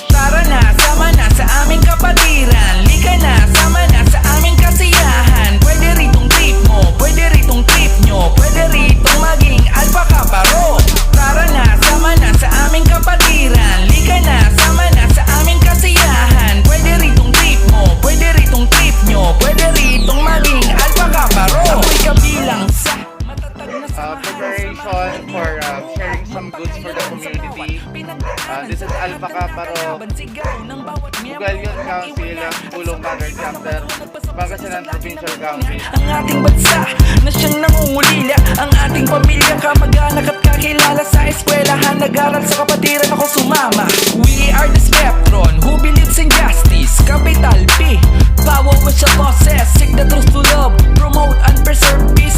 Tara na, sama na sa aming kapatiran. Lika na, sama na sa aming kasiyahan. Pwede ritong trip mo, pwede ritong trip nyo, pwede ritong maging alpha kaparo. Tara na, sama na sa aming kapatiran. Lika na, sama na sa aming kasiyahan. Pwede ritong trip mo, pwede ritong trip nyo, pwede ritong maging alpha kaparo. Ako'y kabilang sa matatag na preparation for sharing some goods for the community. This is Alpha Kaparo, Bugalyon Council, Pulong Bagar Chapter, Pangasinan Provincial Council. Ang ating bansa na siyang nangungulila, ang ating pamilya, kamag-anak at kakilala. Sa eskwelahan, nag-aral sa kapatiran ako sumama. We are the Spectron who believes in justice. Capital P, power with the bosses. Seek the truth to love, promote and preserve peace.